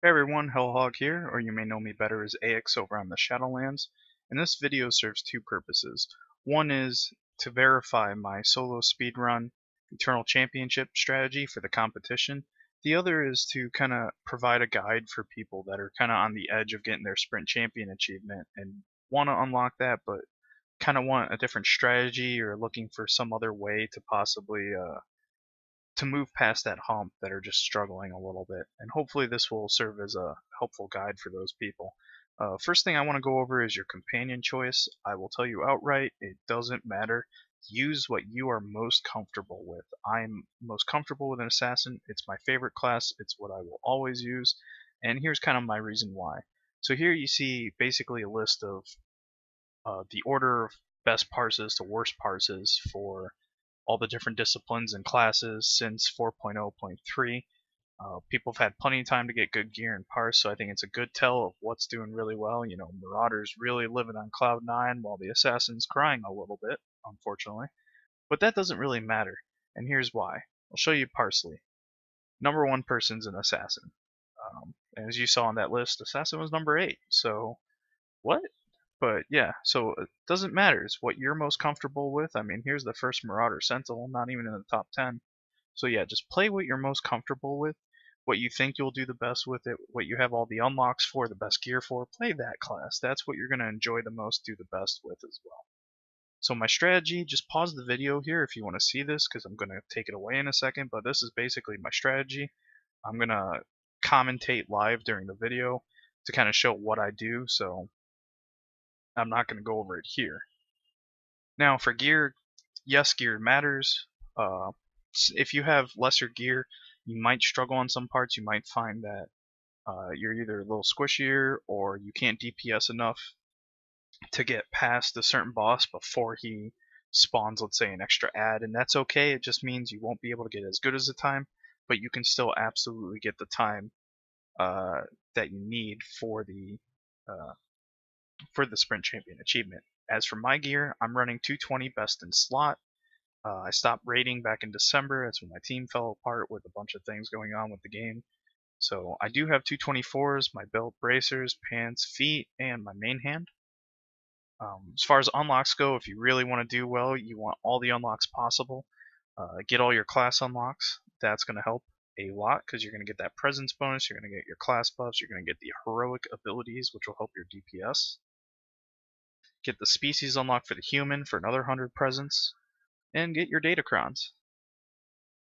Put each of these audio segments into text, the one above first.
Hey everyone, Hellhog here, or you may know me better as AX over on the Shadowlands, and this video serves two purposes. One is to verify my solo speedrun Eternal Championship strategy for the competition. The other is to kind of provide a guide for people that are kind of on the edge of getting their Sprint Champion achievement and want to unlock that, but kind of want a different strategy or looking for some other way to possibly to move past that hump that are just struggling a little bit. And hopefully this will serve as a helpful guide for those people. First thing I want to go over is your companion choice. I will tell you outright, it doesn't matter. Use what you are most comfortable with. I'm most comfortable with an assassin. It's my favorite class. It's what I will always use. And here's kind of my reason why. So here you see basically a list of the order of best parses to worst parses for all the different disciplines and classes since 4.0.3. People have had plenty of time to get good gear and parse, so I think it's a good tell of what's doing really well. You know, Marauder's really living on cloud 9 while the Assassin's crying a little bit, unfortunately. But that doesn't really matter, and here's why. I'll show you Parsley. Number one person's an Assassin. And as you saw on that list, Assassin was number 8, so what? But yeah, so it doesn't matter. It's what you're most comfortable with. I mean, here's the first Marauder Sentinel, not even in the top 10. So yeah, just play what you're most comfortable with, what you think you'll do the best with it, what you have all the unlocks for, the best gear for. Play that class. That's what you're going to enjoy the most, do the best with as well. So my strategy, just pause the video here if you want to see this, because I'm going to take it away in a second, but this is basically my strategy. I'm going to commentate live during the video to kind of show what I do, so I'm not going to go over it here. Now for gear, yes, gear matters. Uh, if you have lesser gear, you might struggle on some parts. You might find that you're either a little squishier or you can't DPS enough to get past a certain boss before he spawns, let's say, an extra ad, and that's okay. It just means you won't be able to get as good as the time, but you can still absolutely get the time uh, that you need uh, for the Sprint Champion achievement. As for my gear, I'm running 220 best in slot. I stopped raiding back in December. That's when my team fell apart with a bunch of things going on with the game. So I do have 224s, my belt, bracers, pants, feet, and my main hand. As far as unlocks go, if you really want to do well, you want all the unlocks possible. Get all your class unlocks. That's going to help a lot because you're going to get that presence bonus, you're going to get your class buffs, you're going to get the heroic abilities, which will help your DPS. Get the species unlock for the human for another 100 presence, and get your datacrons.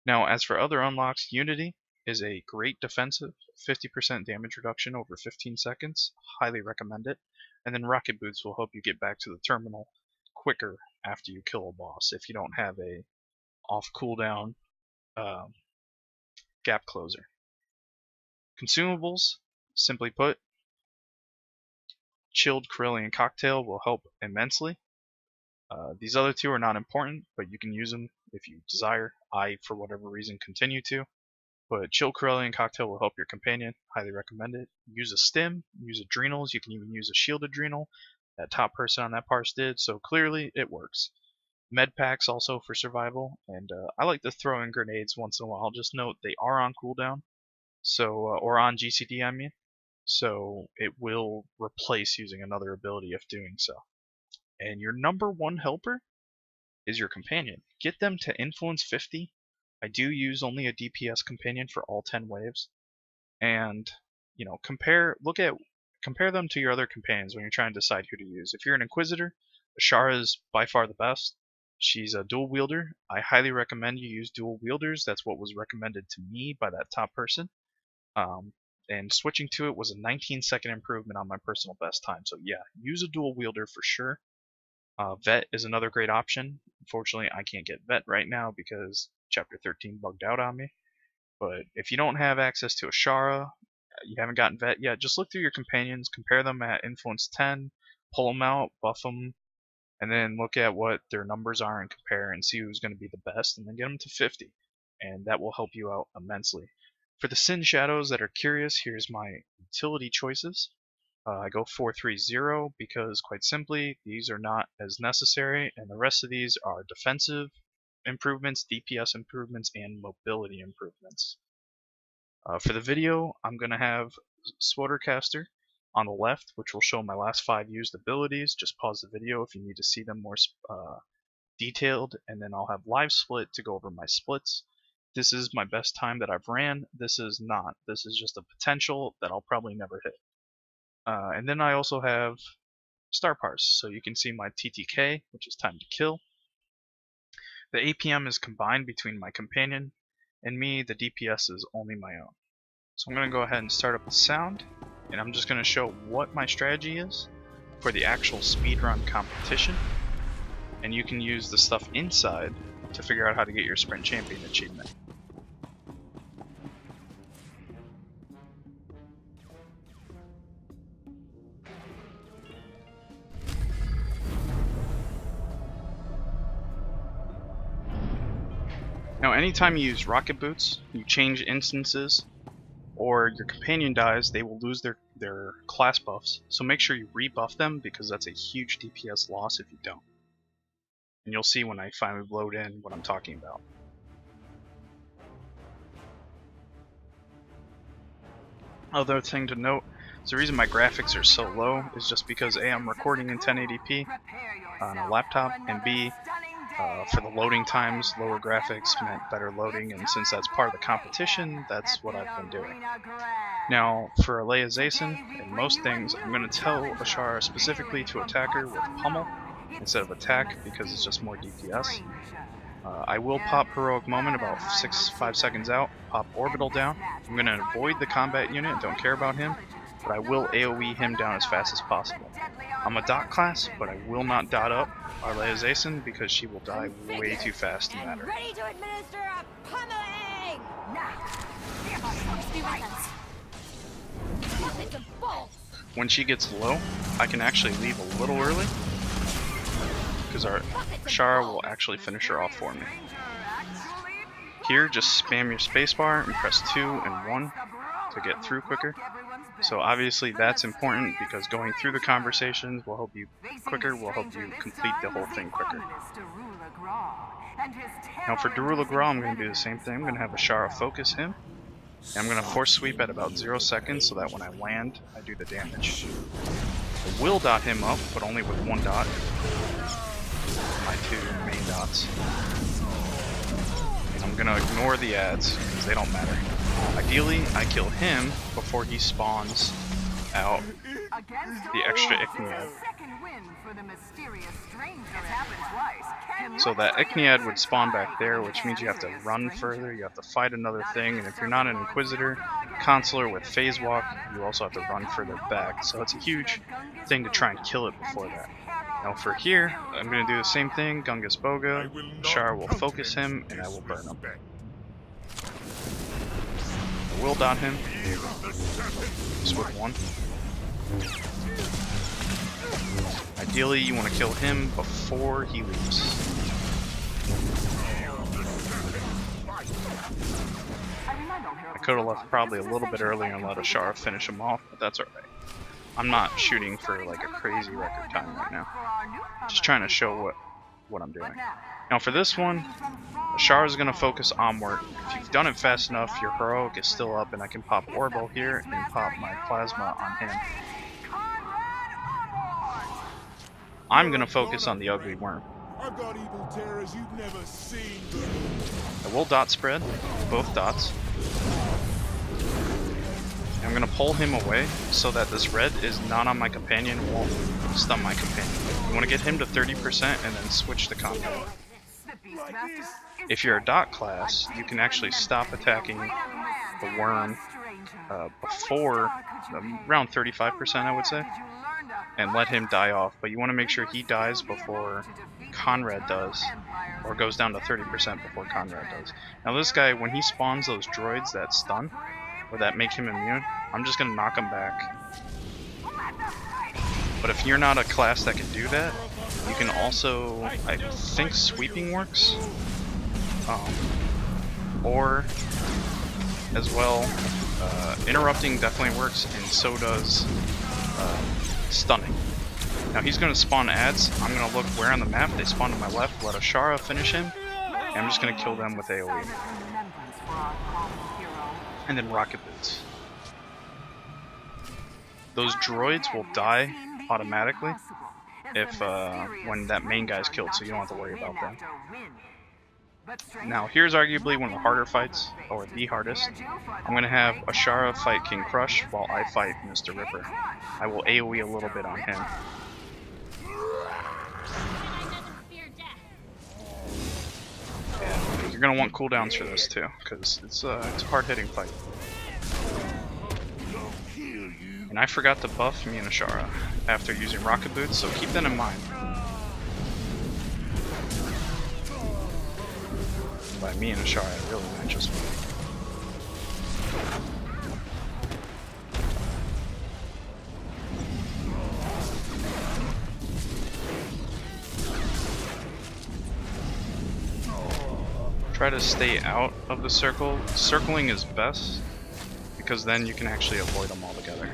Now, as for other unlocks, Unity is a great defensive, 50% damage reduction over 15 seconds. Highly recommend it. And then Rocket Boots will help you get back to the terminal quicker after you kill a boss if you don't have a off cooldown um, gap closer. Consumables, simply put, chilled Corellian cocktail will help immensely. These other two are not important, but you can use them if you desire. I, for whatever reason, continue to. But chilled Corellian cocktail will help your companion. Highly recommend it. Use a stim, use adrenals. You can even use a shield adrenal. That top person on that parse did, so clearly it works. Med packs also for survival, and I like to throw in grenades once in a while. Just note they are on cooldown, so or on GCD I mean, so it will replace using another ability if doing so. And your number one helper is your companion. Get them to influence 50. I do use only a DPS companion for all 10 waves, and you know, compare them to your other companions when you're trying to decide who to use. If you're an Inquisitor, Ashara is by far the best. She's a dual wielder. I highly recommend you use dual wielders. That's what was recommended to me by that top person. Um, and switching to it was a 19-second improvement on my personal best time. So yeah, use a dual wielder for sure. Vet is another great option. Unfortunately, I can't get Vet right now because Chapter 13 bugged out on me. But if you don't have access to Ashara, you haven't gotten Vet yet, just look through your companions, compare them at Influence 10, pull them out, buff them, and then look at what their numbers are and compare and see who's going to be the best, and then get them to 50. And that will help you out immensely. For the Sin Shadows that are curious, here's my utility choices. I go 4-3-0 because, quite simply, these are not as necessary, and the rest of these are defensive improvements, DPS improvements, and mobility improvements. For the video, I'm going to have Spodercaster on the left, which will show my last 5 used abilities. Just pause the video if you need to see them more detailed, and then I'll have Live Split to go over my splits. This is my best time that I've ran. This is not. This is just a potential that I'll probably never hit. And then I also have Star Parse, so you can see my TTK, which is time to kill. The APM is combined between my companion and me. The DPS is only my own. So I'm going to go ahead and start up the sound, and I'm just going to show what my strategy is for the actual speedrun competition. And you can use the stuff inside to figure out how to get your Sprint Champion achievement. Now anytime you use rocket boots, you change instances, or your companion dies, they will lose their class buffs. So make sure you rebuff them, because that's a huge DPS loss if you don't. And you'll see when I finally load in what I'm talking about. Other thing to note is the reason my graphics are so low is just because A, I'm recording in 1080p on a laptop, and B, for the loading times, lower graphics meant better loading, and since that's part of the competition, that's what I've been doing. Now, for Alea Zazen, in most things, I'm going to tell Ashara specifically to attack her with Pummel instead of attack, because it's just more DPS. I will pop Heroic Moment about 5 seconds out, pop Orbital down. I'm going to avoid the combat unit, don't care about him, but I will AoE him down as fast as possible. I'm a dot class, but I will not dot up Alea Zazen because she will die way too fast in that area. Ready to administer a pummeling! When she gets low, I can actually leave a little early, because our Ashara will actually finish her off for me. Here, just spam your spacebar and press 2 and 1 to get through quicker. So obviously that's important, because going through the conversations will help you quicker, will help you complete the whole thing quicker. Now for Darula Gra, I'm going to do the same thing. I'm going to have Ashara focus him, and I'm going to force sweep at about 0 seconds so that when I land, I do the damage. I will dot him up, but only with 1 dot. My 2 main dots. And I'm going to ignore the ads, because they don't matter. Ideally, I kill him before he spawns out the extra Ichniad. So that Ichniad would spawn back there, which means you have to run further, you have to fight another thing, and if you're not an Inquisitor, Consular with Phase Walk, you also have to run further back. So it's a huge thing to try and kill it before that. Now for here, I'm going to do the same thing. Gungus Boga, Ashara will focus him, and I will burn him. I will dot him, just with 1. Ideally, you want to kill him before he leaves. I could have left probably a little bit earlier and let Ashara finish him off, but that's alright. I'm not shooting for like a crazy record time right now. Just trying to show what I'm doing. Now for this one, Ashara is going to focus onward. If you've done it fast enough, your heroic is still up, and I can pop Orbital here and pop my Plasma on him. I'm going to focus on the Ugly Worm. I've got evil terrors you've never seen. I will dot spread, both dots. I'm going to pull him away so that this red is not on my companion and won't stun my companion. You want to get him to 30% and then switch the combat. If you're a dot class, you can actually stop attacking the worm before around 35%, I would say, and let him die off. But you want to make sure he dies before Conrad does, or goes down to 30% before Conrad does. Now this guy, when he spawns those droids that stun, or that make him immune, I'm just going to knock him back. But if you're not a class that can do that, you can also, I think sweeping works, or as well, interrupting definitely works, and so does stunning. Now he's going to spawn ads. I'm going to look where on the map they spawn to my left, let Ashara finish him, and I'm just going to kill them with AoE. And then rocket boots. Those droids will die automatically if when that main guy's killed, so you don't have to worry about that. Now here's arguably one of the harder fights, or the hardest. I'm going to have Ashara fight King Crush while I fight Mr. Ripper. I will AoE a little bit on him. Yeah, you're going to want cooldowns for this too, because it's a hard-hitting fight. And I forgot to buff me and Ashara after using Rocket Boots, so keep that in mind. By me and Ashara, I really meant just me. Try to stay out of the circle. Circling is best, because then you can actually avoid them altogether.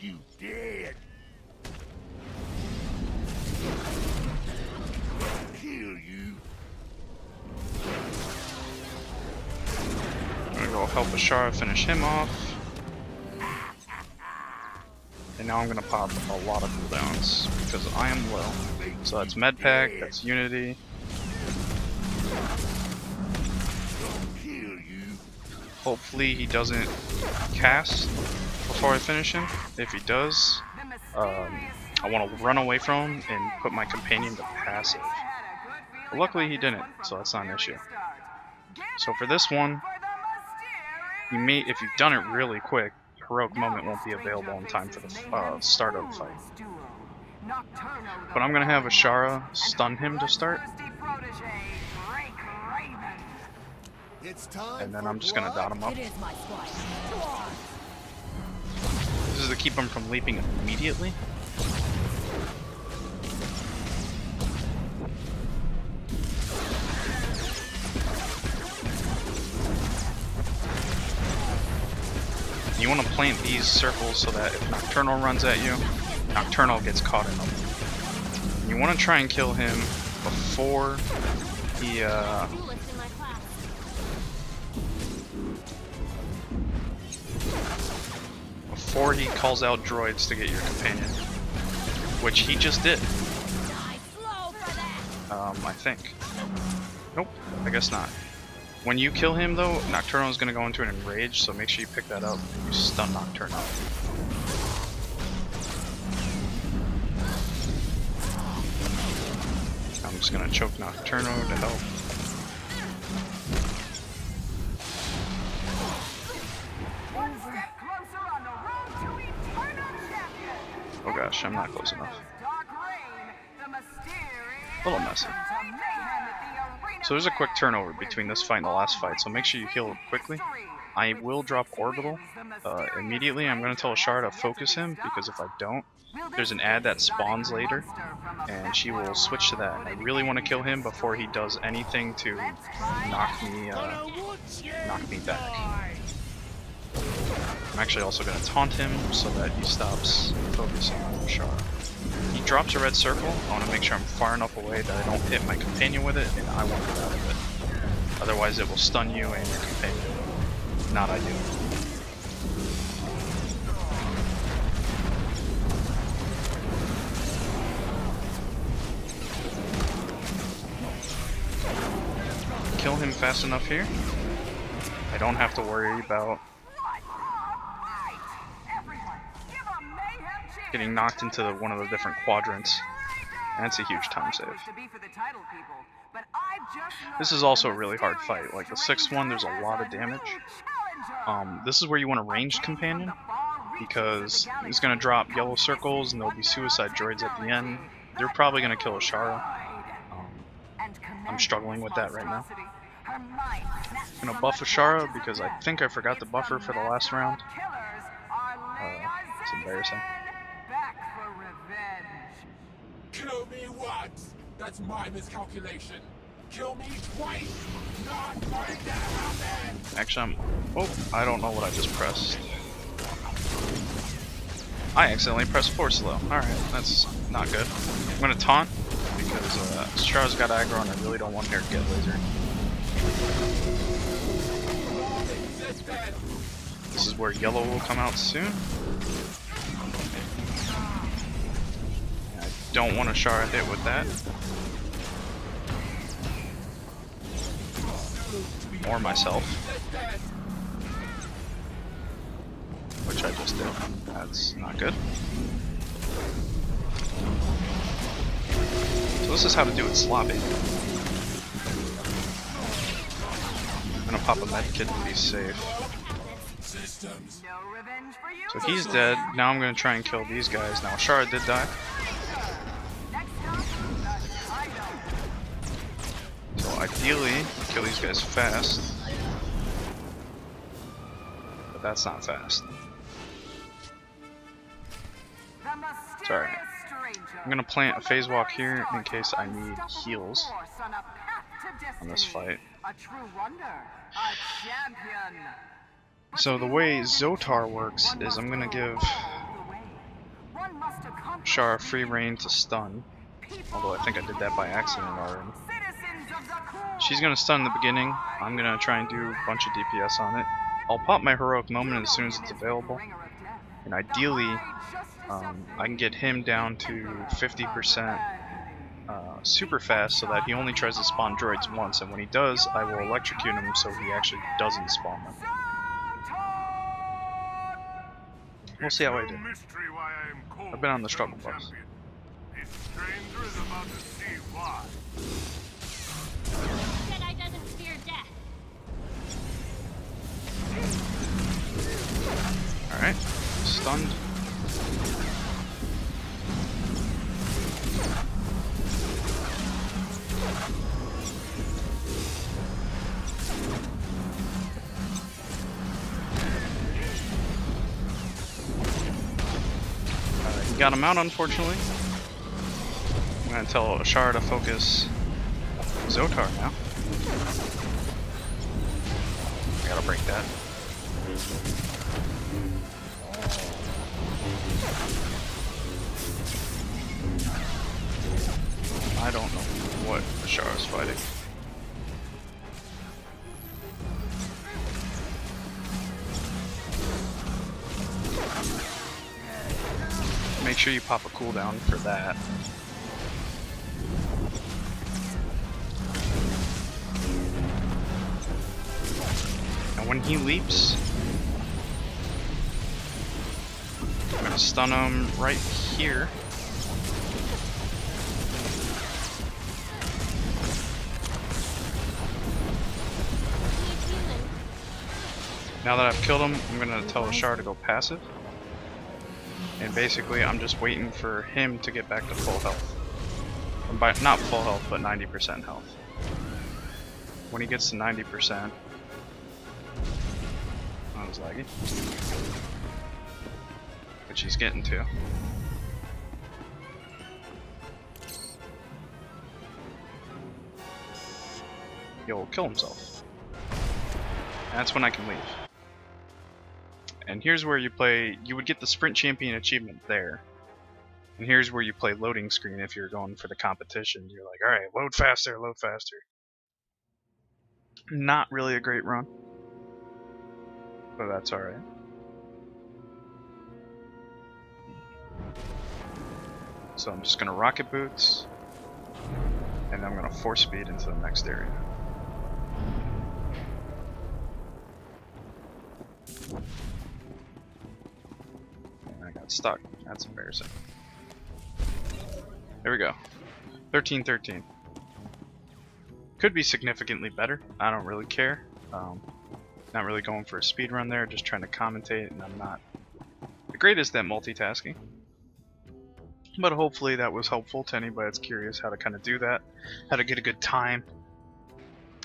You dead. Kill you. I'm gonna go help Ashara finish him off. And now I'm gonna pop a lot of cooldowns because I am low. So that's Medpack, that's Unity. Hopefully he doesn't cast before I finish him. If he does, I want to run away from him and put my companion to passive. But luckily he didn't, so that's not an issue. So for this one, you may, if you've done it really quick, Heroic Moment won't be available in time for the start of the fight. But I'm going to have Ashara stun him to start. And then I'm just going to dot him up. This is to keep him from leaping immediately. You want to plant these circles so that if Nocturnal runs at you, Nocturnal gets caught in them. You want to try and kill him before he calls out droids to get your companion, which he just did. I think. Nope, I guess not. When you kill him though, Nocturnal is going to go into an enrage, so make sure you pick that up and you stun Nocturnal. I'm just going to choke Nocturnal to help. Oh gosh, I'm not close enough. A little messy. So there's a quick turnover between this fight and the last fight, so make sure you heal quickly. I will drop Orbital immediately. I'm going to tell Ashara to focus him, because if I don't, there's an ad that spawns later, and she will switch to that. I really want to kill him before he does anything to knock me back. I'm actually also going to taunt him so that he stops focusing on Ashara. He drops a red circle. I want to make sure I'm far enough away that I don't hit my companion with it, and I want to get out of it. Otherwise it will stun you and your companion. Not ideal. Kill him fast enough here. I don't have to worry about getting knocked into one of the different quadrants, and it's a huge time save. This is also a really hard fight. Like the 6th one, there's a lot of damage. This is where you want a ranged companion, because he's going to drop yellow circles and there'll be suicide droids at the end. They're probably going to kill Ashara. I'm struggling with that right now. I'm going to buff Ashara because I think I forgot to buff her for the last round. It's embarrassing. Kill me once! That's my miscalculation. Kill me twice! Not going down then! Actually, I don't know what I just pressed. I accidentally pressed force slow. Alright, that's not good. I'm gonna taunt because Ashara's got aggro and I really don't want her to get laser. This is where yellow will come out soon. don't want a Shara hit with that. Or myself. Which I just did. That's not good. So this is how to do it sloppy. I'm gonna pop a medkit to be safe. So he's dead. Now I'm gonna try and kill these guys. Now Shara did die. So ideally, kill these guys fast. But that's not fast. Sorry. I'm gonna plant a phase walk here in case I need heals on this fight. So the way Zotar works is I'm gonna give Shara free reign to stun. Although I think I did that by accident already. She's gonna stun in the beginning. I'm gonna try and do a bunch of DPS on it. I'll pop my heroic moment as soon as it's available. And ideally, I can get him down to 50% super fast so that he only tries to spawn droids once, and when he does, I will electrocute him so he actually doesn't spawn them. We'll see how I do. I've been on the struggle bus. Jedi doesn't fear death. Alright, stunned. Got him out, unfortunately. I'm gonna tell Shara to focus Zotar now. I gotta break that. I don't know what Shara's fighting. Make sure you pop a cooldown for that. And when he leaps, I'm gonna stun him right here. Now that I've killed him, I'm gonna tell Shara to go passive. And basically, I'm just waiting for him to get back to full health. By, not full health, but 90% health. When he gets to 90%, that was laggy. Which he's getting to. He'll kill himself. And that's when I can leave. And here's where you play, you would get the Sprint Champion achievement there. And here's where you play loading screen if you're going for the competition. You're like, alright, load faster, load faster. Not really a great run. But that's alright. So I'm just going to rocket boots. And I'm going to force speed into the next area. I got stuck. That's embarrassing. There we go. 13-13. Could be significantly better. I don't really care. Not really going for a speed run there, just trying to commentate, and I'm not the greatest at multitasking. But hopefully that was helpful to anybody that's curious how to kind of do that, how to get a good time.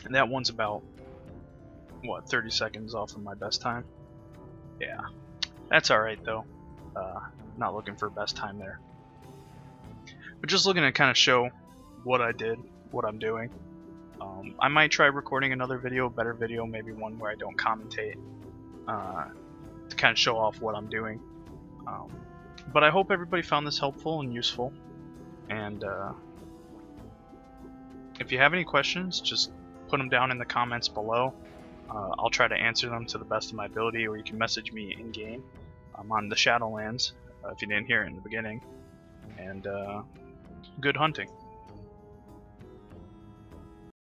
And that one's about, what, 30 seconds off of my best time? Yeah. That's alright though. Not looking for best time there. But just looking to kind of show what I did, what I'm doing. I might try recording another video, a better video, maybe one where I don't commentate, to kind of show off what I'm doing. But I hope everybody found this helpful and useful. And if you have any questions, just put them down in the comments below. I'll try to answer them to the best of my ability, or you can message me in-game. I'm on the Shadowlands, if you didn't hear it in the beginning. And Good hunting.